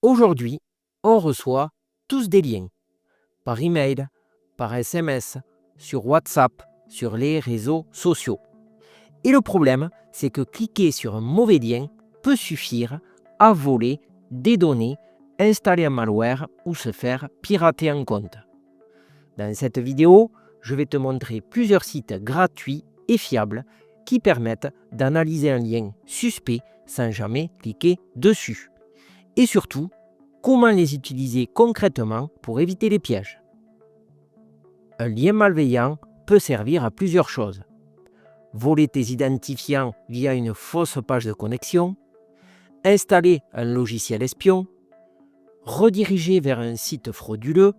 Aujourd'hui, on reçoit tous des liens, par email, par SMS, sur WhatsApp, sur les réseaux sociaux. Et le problème, c'est que cliquer sur un mauvais lien peut suffire à voler des données, installer un malware ou se faire pirater un compte. Dans cette vidéo, je vais te montrer plusieurs sites gratuits et fiables qui permettent d'analyser un lien suspect sans jamais cliquer dessus. Et surtout, comment les utiliser concrètement pour éviter les pièges. Un lien malveillant peut servir à plusieurs choses. Voler tes identifiants via une fausse page de connexion, installer un logiciel espion, rediriger vers un site frauduleux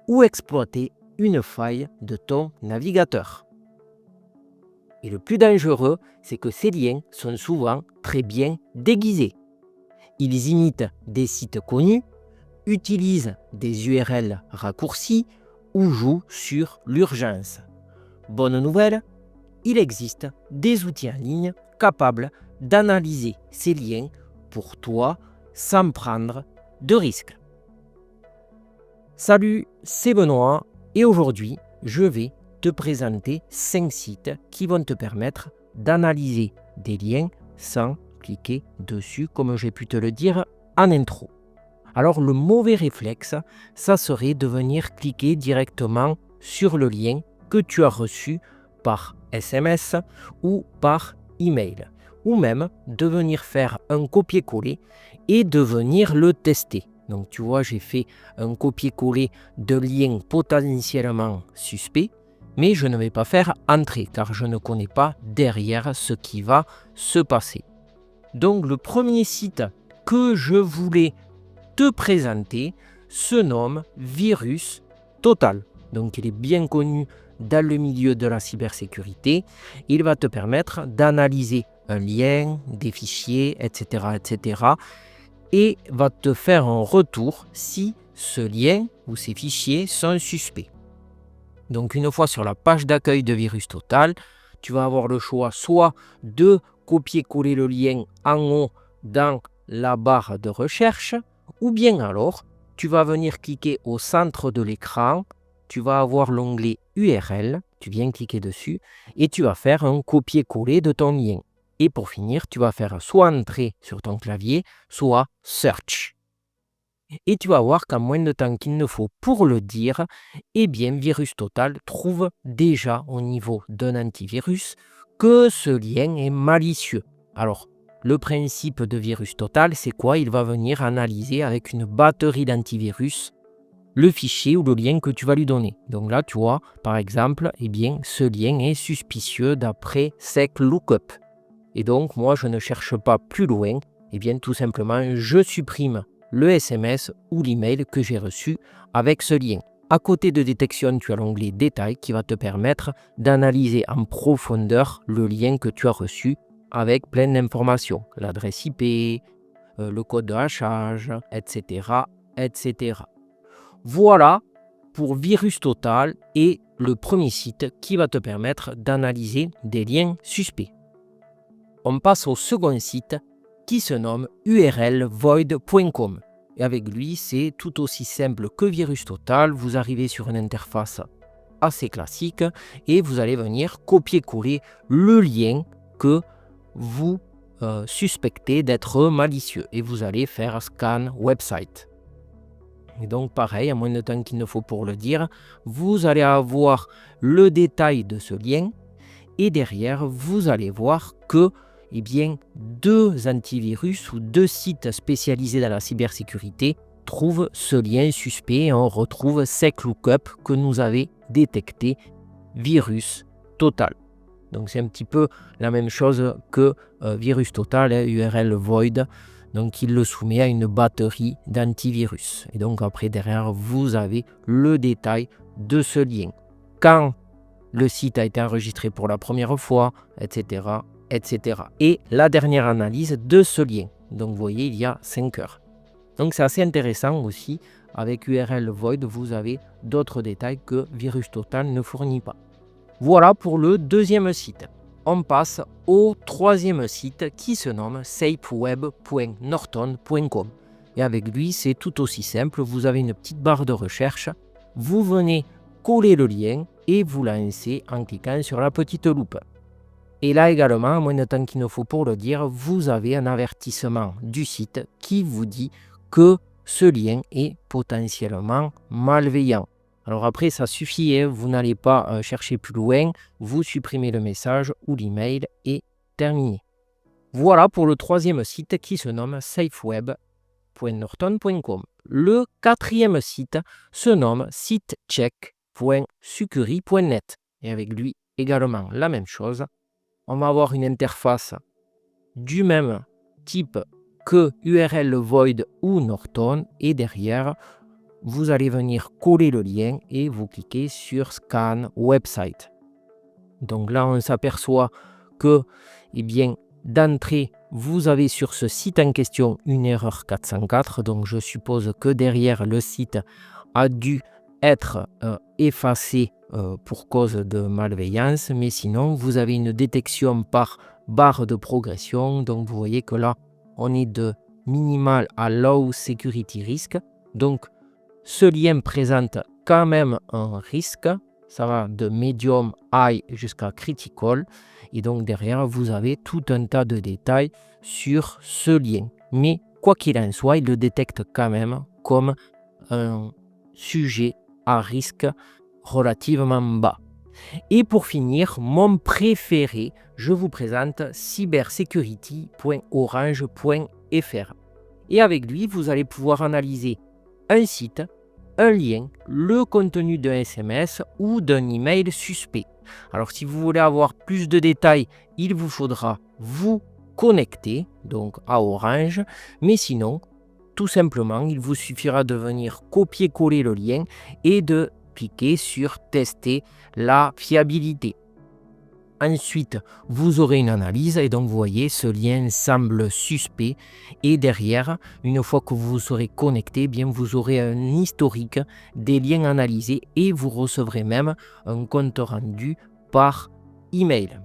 ou exploiter une faille de ton navigateur. Et le plus dangereux, c'est que ces liens sont souvent très bien déguisés. Ils imitent des sites connus, utilisent des URL raccourcis ou jouent sur l'urgence. Bonne nouvelle, il existe des outils en ligne capables d'analyser ces liens pour toi sans prendre de risques. Salut, c'est Benoît et aujourd'hui, je vais te présenter 5 sites qui vont te permettre d'analyser des liens sans cliquer dessus, comme j'ai pu te le dire en intro. Alors le mauvais réflexe, ça serait de venir cliquer directement sur le lien que tu as reçu par SMS ou par email, ou même de venir faire un copier-coller et de venir le tester. Donc tu vois, j'ai fait un copier-coller de liens potentiellement suspects, mais je ne vais pas faire entrer car je ne connais pas derrière ce qui va se passer. Donc le premier site que je voulais te présenter se nomme Virus Total. Donc il est bien connu dans le milieu de la cybersécurité. Il va te permettre d'analyser un lien, des fichiers, etc. et va te faire un retour si ce lien ou ces fichiers sont suspects. Donc une fois sur la page d'accueil de Virus Total, tu vas avoir le choix soit de copier-coller le lien en haut dans la barre de recherche, ou bien alors, tu vas venir cliquer au centre de l'écran, tu vas avoir l'onglet URL, tu viens cliquer dessus, et tu vas faire un copier-coller de ton lien. Et pour finir, tu vas faire soit entrer sur ton clavier, soit search. Et tu vas voir qu'en moins de temps qu'il ne faut pour le dire, eh bien Virus Total trouve déjà au niveau d'un antivirus que ce lien est malicieux. Alors, le principe de Virus Total, c'est quoi? Il va venir analyser avec une batterie d'antivirus le fichier ou le lien que tu vas lui donner. Donc là, tu vois, par exemple, eh bien, ce lien est suspicieux d'après SecLookup. Et donc, moi, je ne cherche pas plus loin. Eh bien, tout simplement, je supprime le SMS ou l'email que j'ai reçu avec ce lien. À côté de détection, tu as l'onglet Détails qui va te permettre d'analyser en profondeur le lien que tu as reçu avec plein d'informations, l'adresse IP, le code de hachage, etc. Voilà pour Virus Total et le premier site qui va te permettre d'analyser des liens suspects. On passe au second site qui se nomme urlvoid.com. Et avec lui, c'est tout aussi simple que Virus Total. Vous arrivez sur une interface assez classique et vous allez venir copier-coller le lien que vous suspectez d'être malicieux et vous allez faire scan website. Et donc pareil, à moins de temps qu'il ne faut pour le dire, vous allez avoir le détail de ce lien et derrière vous allez voir que eh bien, 2 antivirus ou 2 sites spécialisés dans la cybersécurité trouvent ce lien suspect et on retrouve SecLookup que nous avait détecté Virus Total. Donc c'est un petit peu la même chose que Virus Total, URL Void. Donc il le soumet à une batterie d'antivirus. Et donc après derrière, vous avez le détail de ce lien. Quand le site a été enregistré pour la première fois, etc. Et la dernière analyse de ce lien. Donc vous voyez, il y a 5 heures. Donc c'est assez intéressant aussi. Avec URL Void, vous avez d'autres détails que Virus Total ne fournit pas. Voilà pour le deuxième site. On passe au troisième site qui se nomme safeweb.norton.com. Et avec lui, c'est tout aussi simple. Vous avez une petite barre de recherche. Vous venez coller le lien et vous lancez en cliquant sur la petite loupe. Et là également, moins de temps qu'il ne faut pour le dire, vous avez un avertissement du site qui vous dit que ce lien est potentiellement malveillant. Alors après, ça suffit, hein, vous n'allez pas chercher plus loin, vous supprimez le message ou l'email et terminé. Voilà pour le troisième site qui se nomme safeweb.norton.com. Le quatrième site se nomme sitecheck.sucuri.net et avec lui également la même chose. On va avoir une interface du même type que URL Void ou Norton et derrière, vous allez venir coller le lien et vous cliquez sur Scan Website. Donc là, on s'aperçoit que, d'entrée, vous avez sur ce site en question une erreur 404. Donc je suppose que derrière, le site a dû être effacé pour cause de malveillance, mais sinon vous avez une détection par barre de progression. Donc vous voyez que là on est de minimal à low security risk. Donc ce lien présente quand même un risque, ça va de medium high jusqu'à critical, et donc derrière vous avez tout un tas de détails sur ce lien, mais quoi qu'il en soit, il le détecte quand même comme un sujet à risque relativement bas. Et pour finir, mon préféré, je vous présente cybersecurity.orange.fr. Et avec lui, vous allez pouvoir analyser un site, un lien, le contenu d'un SMS ou d'un email suspect. Alors si vous voulez avoir plus de détails, il vous faudra vous connecter donc à Orange, mais sinon, tout simplement, il vous suffira de venir copier-coller le lien et de cliquer sur tester la fiabilité. Ensuite, vous aurez une analyse et donc vous voyez, ce lien semble suspect et derrière, une fois que vous serez connecté, vous aurez un historique des liens analysés et vous recevrez même un compte rendu par email.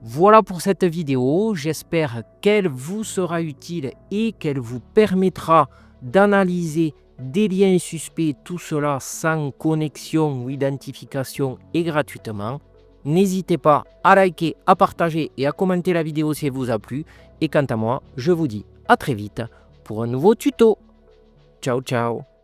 Voilà pour cette vidéo, j'espère qu'elle vous sera utile et qu'elle vous permettra d'analyser des liens suspects, tout cela sans connexion ou identification et gratuitement. N'hésitez pas à liker, à partager et à commenter la vidéo si elle vous a plu. Et quant à moi, je vous dis à très vite pour un nouveau tuto. Ciao ciao.